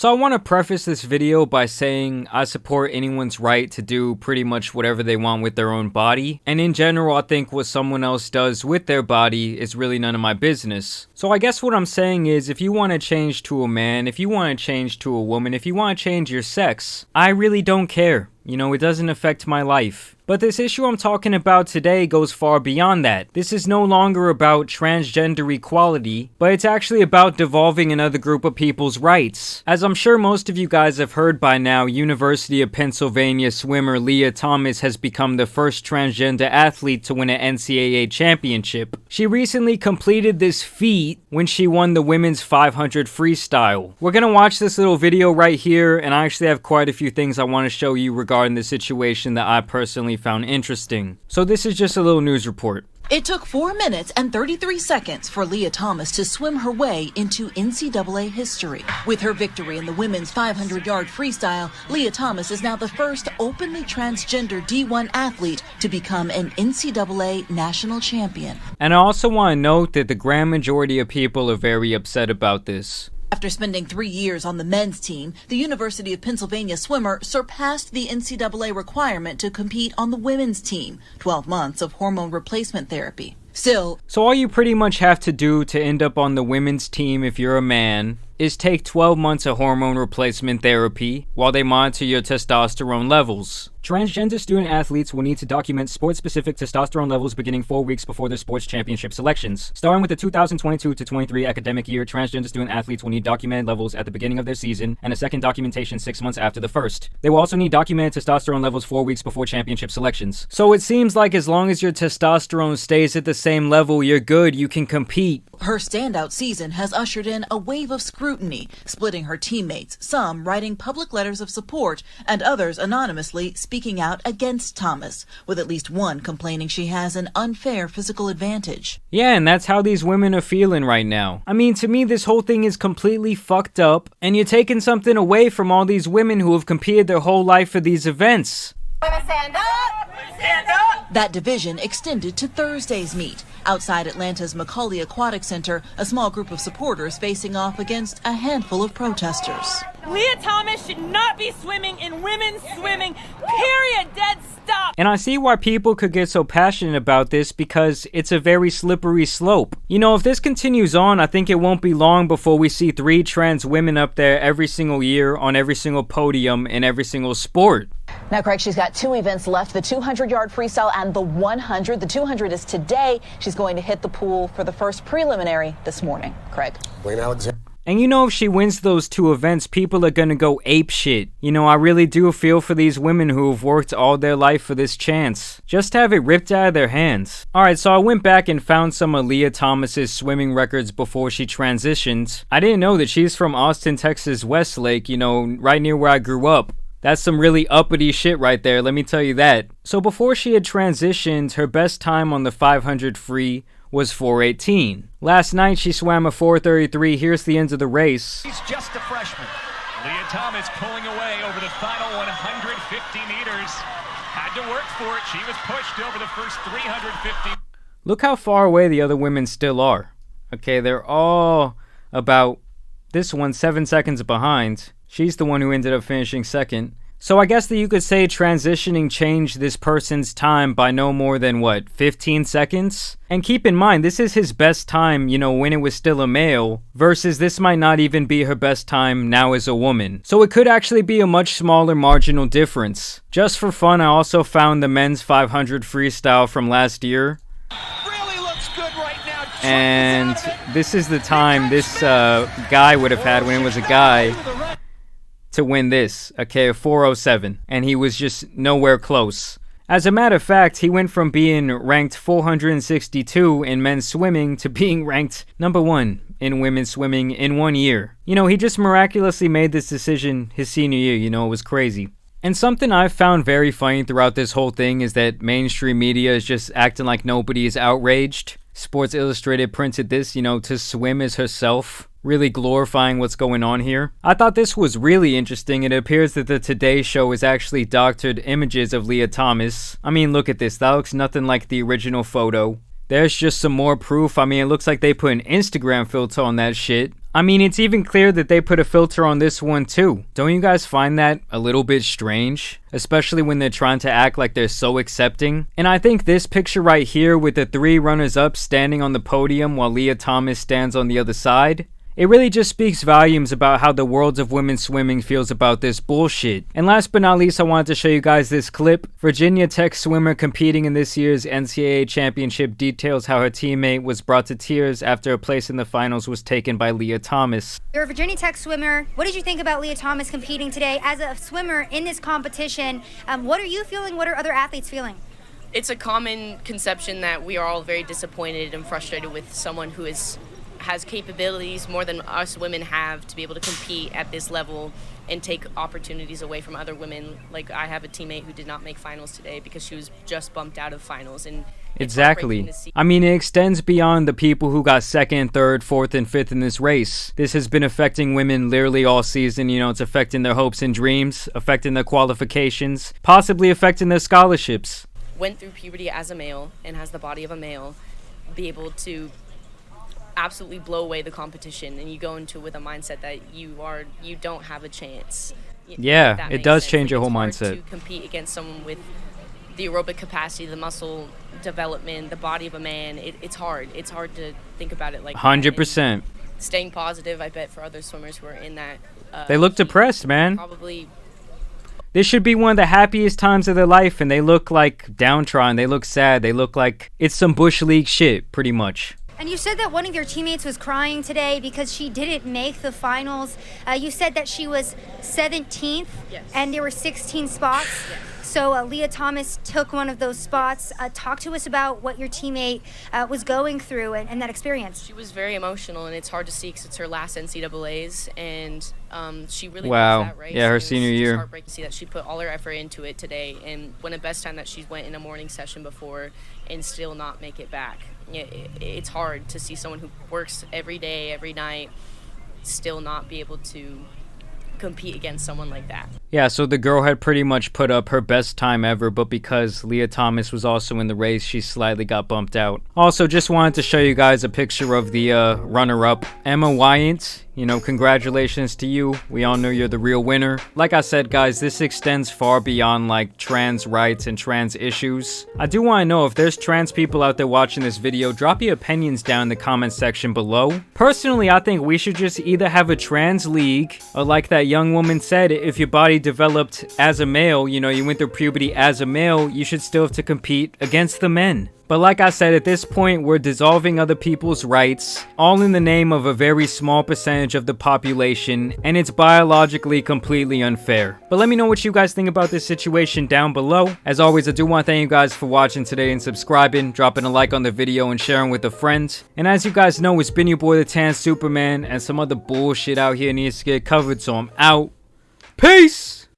So I want to preface this video by saying I support anyone's right to do pretty much whatever they want with their own body. And in general, I think what someone else does with their body is really none of my business. So I guess what I'm saying is, if you want to change to a man, if you want to change to a woman, if you want to change your sex, I really don't care. You know, it doesn't affect my life. But this issue I'm talking about today goes far beyond that. This is no longer about transgender equality, but it's actually about devolving another group of people's rights. As I'm sure most of you guys have heard by now, University of Pennsylvania swimmer Lia Thomas has become the first transgender athlete to win an NCAA championship. She recently completed this feat when she won the women's 500 freestyle. We're gonna watch this little video right here, and I actually have quite a few things I want to show you regarding the situation that I personally found interesting. So this is just a little news report. It took 4 minutes and 33 seconds for Lia Thomas to swim her way into NCAA history. With her victory in the women's 500-yard freestyle, Lia Thomas is now the first openly transgender D1 athlete to become an NCAA national champion. And I also want to note that the grand majority of people are very upset about this. After spending 3 years on the men's team, the University of Pennsylvania swimmer surpassed the NCAA requirement to compete on the women's team, 12 months of hormone replacement therapy. Still, so all you pretty much have to do to end up on the women's team if you're a man is take 12 months of hormone replacement therapy while they monitor your testosterone levels. Transgender student athletes will need to document sport-specific testosterone levels beginning 4 weeks before their sports championship selections. Starting with the 2022-23 academic year, transgender student athletes will need documented levels at the beginning of their season and a second documentation 6 months after the first. They will also need documented testosterone levels 4 weeks before championship selections. So it seems like as long as your testosterone stays at the same level, you're good, you can compete. Her standout season has ushered in a wave of scrutiny, splitting her teammates, some writing public letters of support and others anonymously speaking out against Thomas, with at least one complaining she has an unfair physical advantage. Yeah, and that's how these women are feeling right now. I mean, to me, this whole thing is completely fucked up, and you're taking something away from all these women who have competed their whole life for these events. Women stand up! Stand up! That division extended to Thursday's meet. Outside Atlanta's Macaulay Aquatic Center, a small group of supporters facing off against a handful of protesters. Lia Thomas should not be swimming in women's swimming, period, dead stop. And I see why people could get so passionate about this, because it's a very slippery slope. You know, if this continues on, I think it won't be long before we see 3 trans women up there every single year on every single podium in every single sport. Now, Craig, she's got 2 events left, the 200-yard freestyle and the 100. The 200 is today. She's going to hit the pool for the first preliminary this morning. Craig. And you know, if she wins those 2 events, people are gonna go apeshit. You know, I really do feel for these women who have worked all their life for this chance. Just to have it ripped out of their hands. Alright, so I went back and found some of Lia Thomas's swimming records before she transitioned. I didn't know that she's from Austin, Texas, Westlake, you know, right near where I grew up. That's some really uppity shit right there, let me tell you that. So before she had transitioned, her best time on the 500 free was 4:18. Last night she swam a 4:33. Here's the end of the race. She's just a freshman. Lia Thomas pulling away over the final 150 meters. Had to work for it. She was pushed over the first 350. Look how far away the other women still are. Okay, they're all about, this one 7 seconds behind. She's the one who ended up finishing second. So I guess that you could say transitioning changed this person's time by no more than, what, 15 seconds? And keep in mind, this is his best time, you know, when it was still a male, versus this might not even be her best time now as a woman. So it could actually be a much smaller marginal difference. Just for fun, I also found the men's 500 freestyle from last year. Really looks good right now. And this is the time this guy would have had when it was a guy to win this, okay, a 4:07, and he was just nowhere close. As a matter of fact, he went from being ranked 462 in men's swimming to being ranked number 1 in women's swimming in 1 year. You know, he just miraculously made this decision his senior year, you know, it was crazy. And something I've found very funny throughout this whole thing is that mainstream media is just acting like nobody is outraged. Sports Illustrated printed this, you know, to swim as herself, really glorifying what's going on here. I thought this was really interesting. It appears that the Today Show is actually doctored images of Lia Thomas. I mean, look at this. That looks nothing like the original photo. There's just some more proof. I mean, it looks like they put an Instagram filter on that shit. I mean, it's even clear that they put a filter on this one too. Don't you guys find that a little bit strange? Especially when they're trying to act like they're so accepting. And I think this picture right here with the 3 runners-up standing on the podium while Lia Thomas stands on the other side, it really just speaks volumes about how the world of women's swimming feels about this bullshit. And last but not least, I wanted to show you guys this clip. Virginia Tech swimmer competing in this year's NCAA championship details how her teammate was brought to tears after a place in the finals was taken by Lia Thomas. You're a Virginia Tech swimmer. What did you think about Lia Thomas competing today? As a swimmer in this competition, what are you feeling? What are other athletes feeling? It's a common conception that we are all very disappointed and frustrated with someone who has capabilities more than us women have to be able to compete at this level and take opportunities away from other women. Like, I have a teammate who did not make finals today because she was just bumped out of finals. And exactly. I mean, it extends beyond the people who got 2nd, 3rd, 4th, and 5th in this race. This has been affecting women literally all season. You know, it's affecting their hopes and dreams, affecting their qualifications, possibly affecting their scholarships. Went through puberty as a male and has the body of a male, be able to absolutely blow away the competition, and you go into it with a mindset that you don't have a chance. Yeah, it does change your whole mindset. To compete against someone with the aerobic capacity, the muscle development, the body of a man, it's hard. It's hard to think about it like 100%. Staying positive, I bet, for other swimmers who are in that. They look depressed, man. Probably. This should be one of the happiest times of their life, and they look like downtrodden. They look sad. They look like it's some Bush League shit, pretty much. And you said that one of your teammates was crying today because she didn't make the finals. You said that she was 17th, yes, and there were 16 spots. Yes. So Lia Thomas took one of those spots. Talk to us about what your teammate was going through and that experience. She was very emotional, and it's hard to see because it's her last NCAAs, and she really wow. That race. Yeah, her senior year. It's heartbreaking to see that she put all her effort into it today, and when the best time that she's went in a morning session before and still not make it back. It's hard to see someone who works every day, every night, still not be able to compete against someone like that. Yeah, so the girl had pretty much put up her best time ever, but because Lia Thomas was also in the race, she slightly got bumped out. Also, just wanted to show you guys a picture of the runner-up, Emma Wyant. You know, congratulations to you. We all know you're the real winner. Like I said, guys, this extends far beyond, like, trans rights and trans issues. I do want to know if there's trans people out there watching this video, drop your opinions down in the comment section below. Personally, I think we should just either have a trans league, or like that young woman said, if your body developed as a male, you know, you went through puberty as a male, you should still have to compete against the men. But like I said, at this point, we're dissolving other people's rights, all in the name of a very small percentage of the population, and it's biologically completely unfair. But let me know what you guys think about this situation down below. As always, I do want to thank you guys for watching today and subscribing, dropping a like on the video, and sharing with a friend. And as you guys know, it's been your boy, the Tan Superman, and some other bullshit out here needs to get covered, so I'm out. Peace!